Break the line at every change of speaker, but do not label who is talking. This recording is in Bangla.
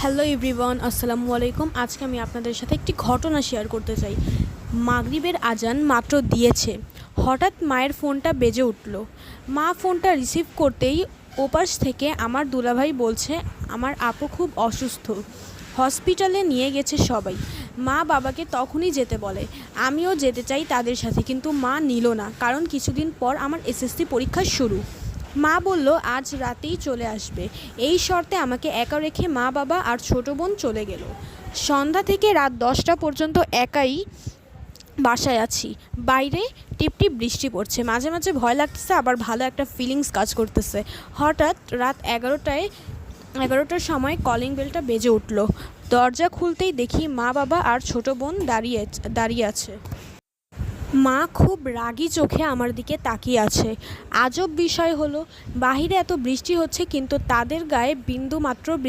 হ্যালো এভরিওয়ান, আসসালামু আলাইকুম। আজকে আমি আপনাদের সাথে একটি ঘটনা শেয়ার করতে চাই। মাগরিবের আজান মাত্র দিয়েছে, হঠাৎ মায়ের ফোনটা বেজে উঠল। মা ফোনটা রিসিভ করতেই ওপাশ থেকে আমার দুলাভাই বলছে আমার আপু খুব অসুস্থ, হসপিটালে নিয়ে গেছে সবাই। মা বাবাকে তখনই যেতে বলে। আমিও যেতে চাই তাদের সাথে, কিন্তু মা নিল না, কারণ কিছুদিন পর আমার এসএসসি পরীক্ষা শুরু। মা বলল আজ রাতেই চলে আসবে। এই শর্তে আমাকে একা রেখে মা বাবা আর ছোট বোন চলে গেল। সন্ধ্যা থেকে রাত 10টা পর্যন্ত একাই বাসায় আছি। বাইরে টিপটিপ বৃষ্টি পড়ছে, মাঝে মাঝে ভয় লাগতেছে, আবার ভালো একটা ফিলিংস কাজ করতেছে। হঠাৎ রাত 11টার সময় কলিং বেলটা বেজে উঠল। দরজা খুলতেই দেখি মা বাবা আর ছোট বোন দাঁড়িয়ে আছে। মা খুব রাগী চোখে আমার দিকে তাকিয়ে আছে। আজব বিষয় হলো, বাহিরে এত বৃষ্টি হচ্ছে কিন্তু তাদের গায়ে বিন্দুমাত্র বৃষ্টি